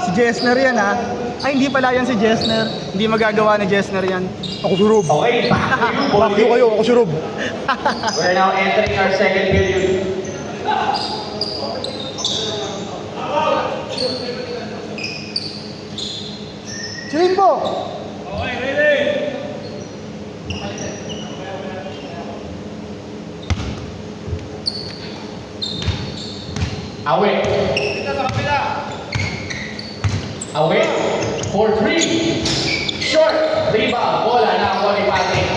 Si Jessner yan ha. Ay, hindi pala yan si Jessner. Hindi magagawa ni Jessner yan. Ako surob. Okay, back to you, Back you kayo, ako surob. We're now entering our second period. Sirimbo! Away. Away. 4-3. Short. Rebound. Bola na ako ni Patrick.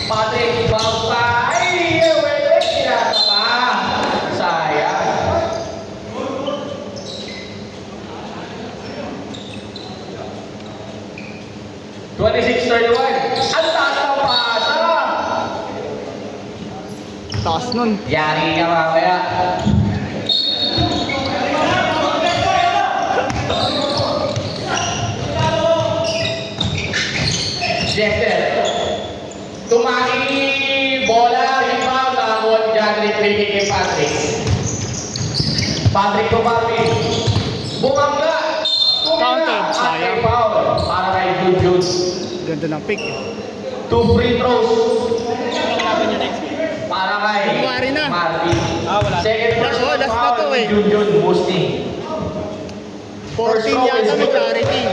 Patrick, bounce pa. Ay, wala. Sinata pa. Sayang. (26-31). Ang taas ng pasa. Taas nun. Yari ka mamaya. Jester. Tumaki bola, rebound, nakakuha ni Jadrick, bigay kay Patrick. Patrick tumaki. Bumangga. Counted, sayang. Foul. Para kay Jude. Ganda ng pick. 2 free throws. Para kay January na. Martin. Wala. Second personal Oh, last na foul to ni eh. Jude boosting. 14 yata may charity.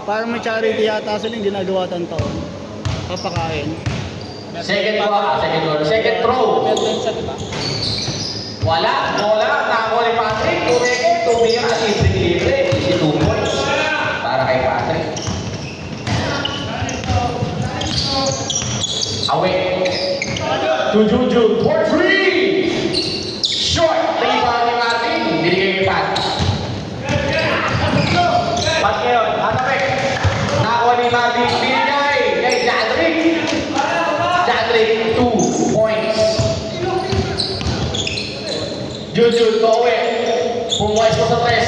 Parang may charity yata sila yung ginagawa tang taon. Papakain. Second throw. Wala. Nakakuha ni Patrick. Tumira. Libre. Easy 2 points. Para kay Patrick. Away. To Juju. 4-3. Short. Rebound ni Martin. Binigay kay Pat. Pat ngayon. Atapik. Nakakuha ni Martin. Binigay kay Jadrick. Jadrick. 2 points. Juju. Towe. Pumuwais ko sa press.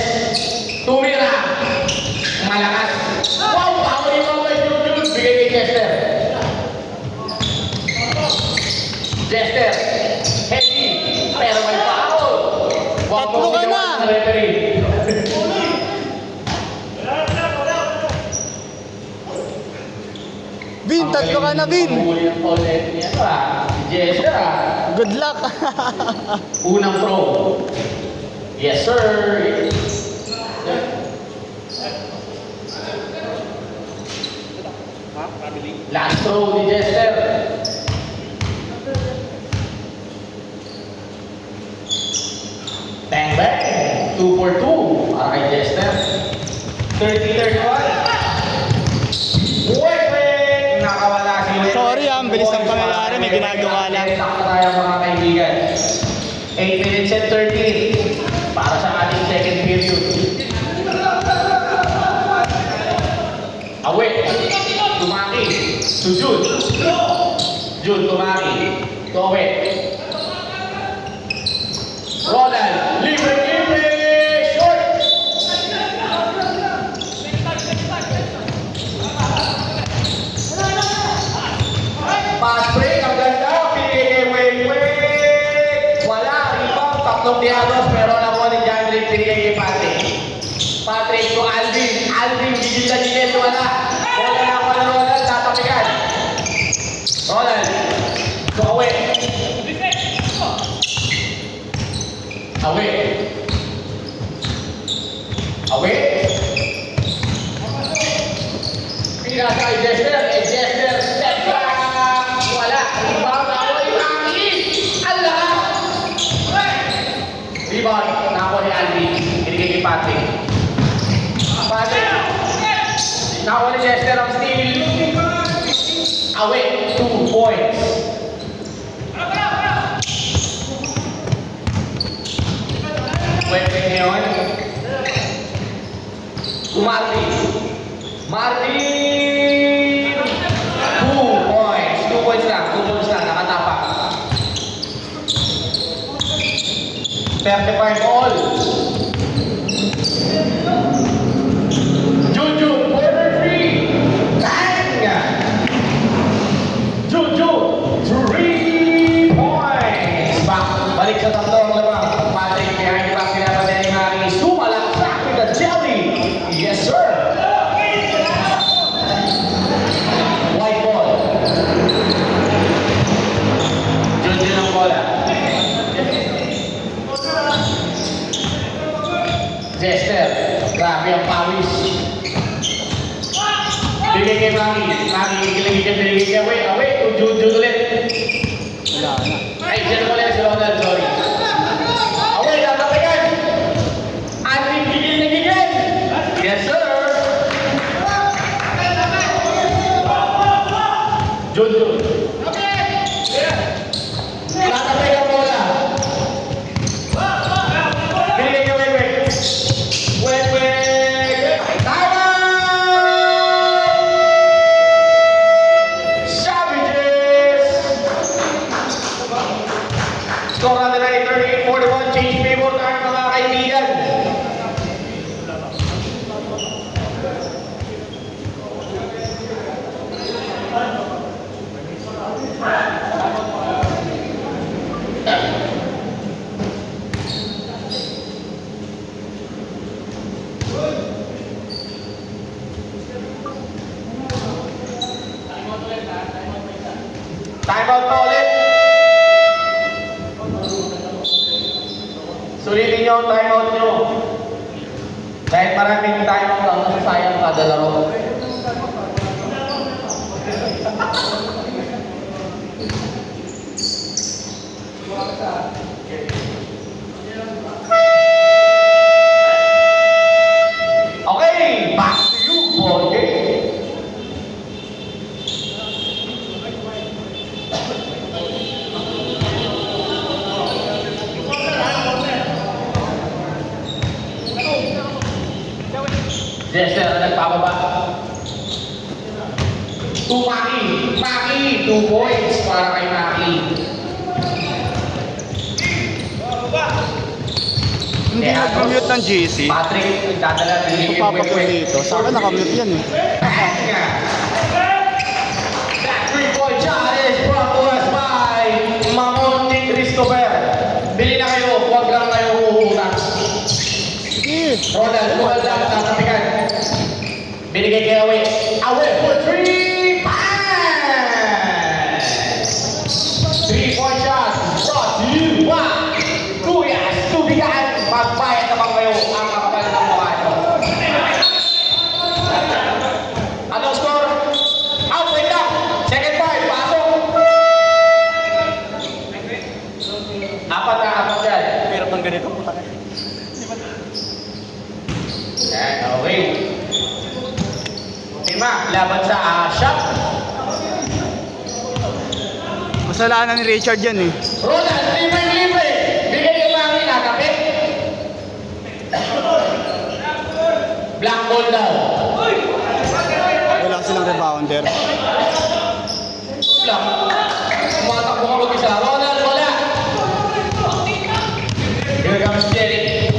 Tumira. Malakas. Wow! Power yung mga Juju. Bigay kay Chester. Jester, heavy, pero may foul. Tatlo ka na. Referee. Vin, tatlo ka na, Vin. Huli ng foul niya ito Jester Good luck. Unang throw. Yes, sir. Last throw ni Jester. Bang bang! 2 for 2 para kay Jester. 30-31. Wait! Nakawala si Wait. Sorry ang bilis ng pangyayari. May ginagawa lang. Sakta tayo mga kaibigan. 8 minutes and 13 para sa ating second period. Away. Tumaki. To Jude. Jude tumaki. To away. Roland, libre, short! Pass break, ang ganda, pinigay kay Wait. Wala, rebound, tatlong diagos, pero nakuha ni Jandrick, pinigay kay Patrick. Patrick to Alvin, gigil na gigil, wala. Wala na ako na Roland, tatapikan. Roland, to away. Away. Pinasa kay Jester. Jester, step back. Wala. Rebound ako ni Maki. Ang lakas. Rebound. Nako ni Alvin. Binigay kay Patrick. Nako ni Jester ang steal. Away. 2 points. Pwede ngayon. Martin. 2 points. 2 points lang. Nakatapak. 35 all. Juju, corner 3. Bang! Juju, 3 points. Balik sa tatlong lamang. Patrick, behind the back, pinapatin ni Maki. Sumalak sa Marami ang pawis. Bigay kay Maki. Maki, bigay kay Away. Jud ulit. Wala na. Ay, dyan ulit si Ronald, sorry. Away, tatapigan. Andy, gigil. Yes, sir. Jud. Tatapigan mo na. Bigay kay Wek. Tama! Savages! Score natin ay 38-41. Change favor tayo mga kaibigan. Time out pa ulit. Sulitin nyo ang time out nyo. Dahil maraming time out ang nasasayang kada laro. Okay, back to you, ball game. Jester na nagpababa. Maki, 2 points para kay Maki. Hindi nag-commute ng GC. Patrick, nagdadala ng Hindi ko papapun dito. Sa akin nakamute yan eh. That 3-point shot is brought to us by Mamonti Christopher. Bili na kayo, huwag lang kayo uuutan. Sige. Ronald, huwag lang tatapikan. Binigay kay Away. Away for 3! Pass! 3-point shot brought to you by Kuyas Tubigan. Magbayad naman kayo ang makapal ng mukha nyo. Anong score? Wait lang! Second part, pasok! 4 dyan. Meron ng ganito puta ka. Yan, okay. 5, laban sa shot. Masalanan ni Richard yan eh. Ronald, libre! Bigay kay Maki, nakapit. Black ball daw. Wala silang rebounder. Black. Tumatakbo ka mag-isa. Ronald, wala. Here comes Jerry.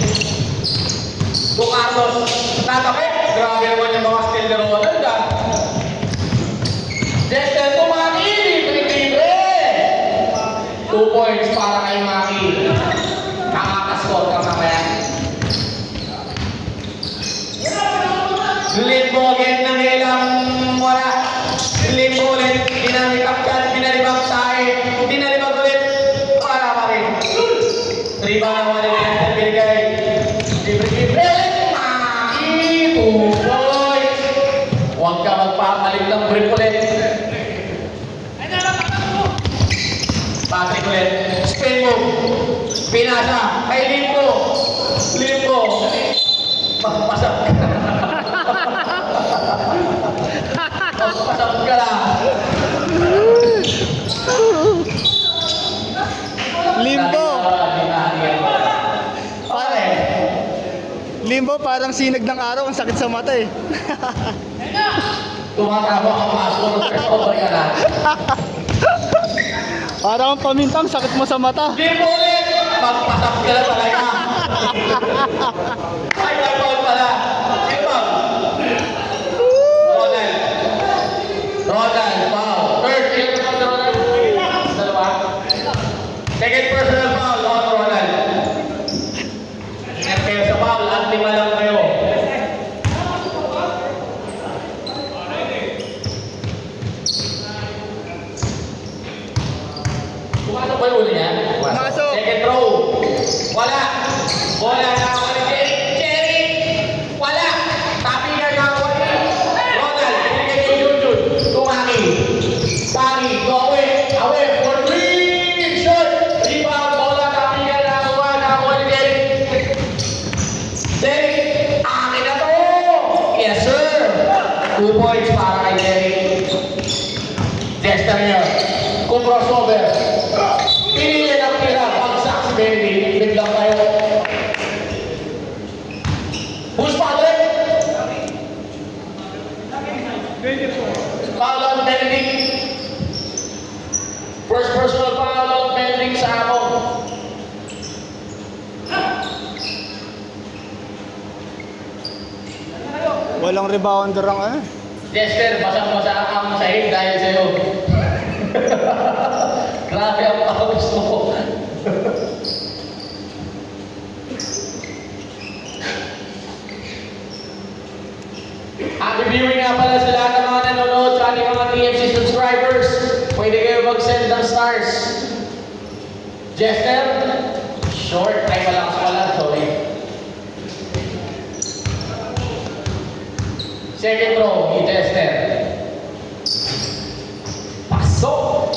Carlos, tatapit. Grabe naman yung mga skill ni Ronald ah. Jester, tumaki. Libre. 2 points para kay Maki. Nakakascore ka mamaya. Limbo again ng ilang wala. Limbo ulit. Ginamit ang gun. Binalibang tayo. Binalibang ulit. Para pa rin. 3 ba naman yung binigay. Libre. Maki. 2 points. Huwag ka magpapalit ng brief ulit. Patrick ulit. Spin move. Pinasa. Kay Limbo. Magpasap ka. Magpasap ka lang. Limbo! Limbo parang sinag ng araw, ang sakit sa mata eh. Tumatama ang maso ng over ka na. Parang pamintang sakit mo sa mata. Limbo ulit. Magpasap ka na talaga. Ay, nagpawal pala. Limbo. Ronald, foul. Third, ilan naman na Ronald? Dalawa. Second personal foul on Ronald. Ingat kayo sa foul at 5 lang kayo. Pumasok ba yung uli niya? Pumasok. Second row. Wala. Bola na ako ni Cherry. Wala. Walang rebounder ang ano. Jester, basang-basa ang sahig dahil sa'yo. Grabe ang pawis mo. Happy viewing nga pala sa lahat ng mga nanonood sa ating mga TFC subscribers. Pwede kayo mag-send ng stars. Jester, short, ay malakas pala, sorry. Second row, ni Jester. Pasok!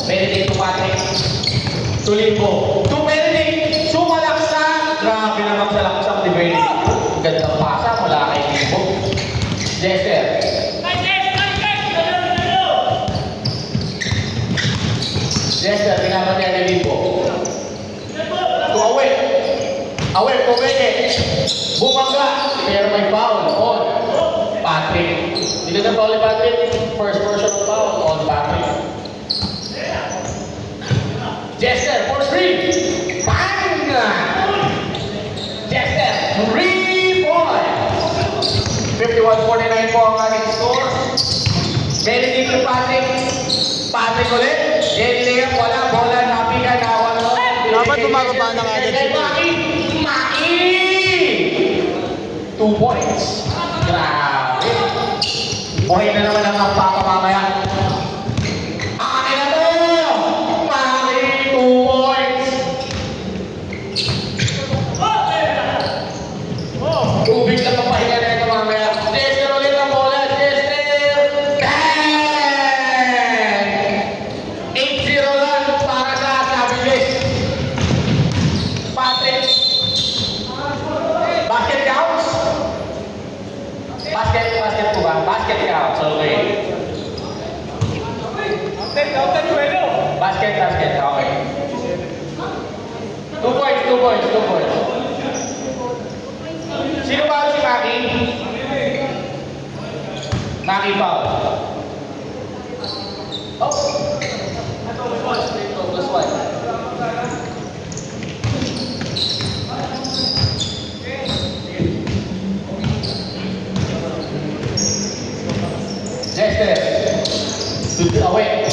Benedict to Patrick. Tulimbo. To Benedict! Sumalaksak! Grabe naman sa laksak ni Benedict. Gandang pasa mula kay Limbo. Jester. Jester, pinapatay ni Limbo. To away. Away, Pumeke. Bumangga. Pero may foul. On. Patrick. Dito na foul ni Patrick. First version of foul. On Patrick. Jester for 3. Bang! Jester, 3 points. 51-49 po ang ating score. Benedict to Patrick. Patrick ulit. Layup, wala. Bola, napigan, nawan. Dapat tumababa na agad sila. Maki! 2 points. Grabe. Buhay na naman ang papa mamaya. Akin na to! Maki, 2 points. Tubig na papahinga na ito mamaya. Jester ulit ang bola. Jester! Bang! 8-0 lang para sa Cavaliers. Patrick. Basket counts? Basket po ba? Basket counts. Okay. Basket. Okay. 2 points. Sino ba si Maki? Maki foul. Oh. Plus 1. Jester. Away.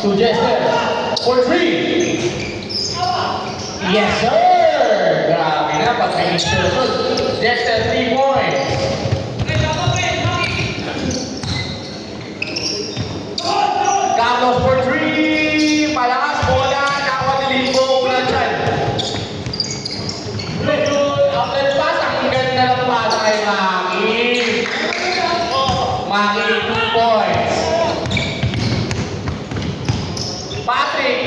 To Jester. For 3. Yes, sir! Grabe na, pag may insertion. Jester, 3 points. Carlos for 3. Malakas bola. Nakuha ni Limbo. Mula dyan. Outlet pass. Ang ganda ng pass kay Maki. Maki, 2 points. Patrick.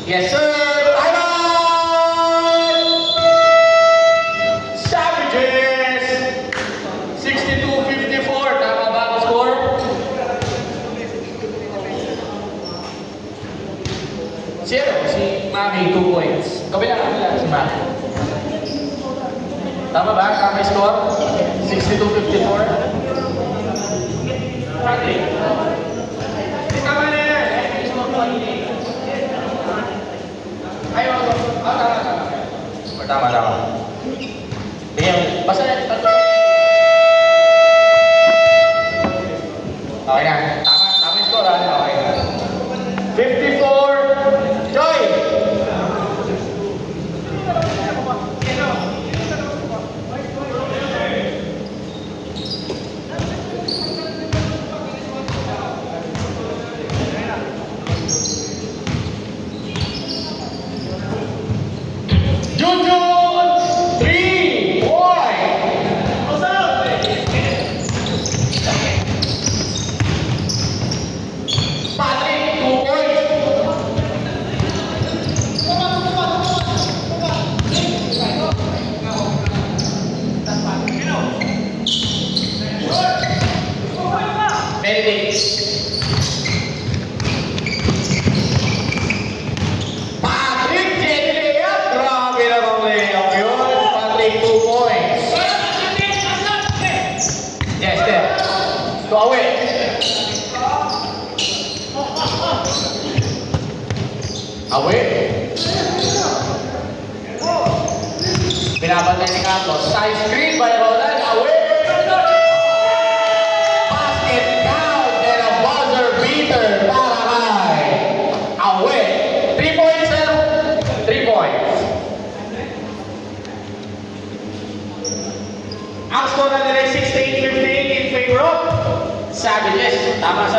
Yes, sir. Savages. 62-54. Tama ba ang score? Zero. Si Maki, 2 points. Kabila si Maki. Tama ba? Tama yung score? 62-54. Patrick. Tama na yan. Ayaw. Tama. Basta okay na. Tama yung score. Okay na. 54. Joy! Junjun! 3 points! Patrick, 2 points! Benedict. Patrick, Jenny layup. Grabe na bang layup yun. Patrick, 2 points. Jester. To away. Away. Binabantay ni Carlos. Side screen by Roland. Away! Basket count and a buzzer beater para kay Away. 3 points, sir. 3 points. Ang score na nila 16-15 in favor of Savages. Tama sa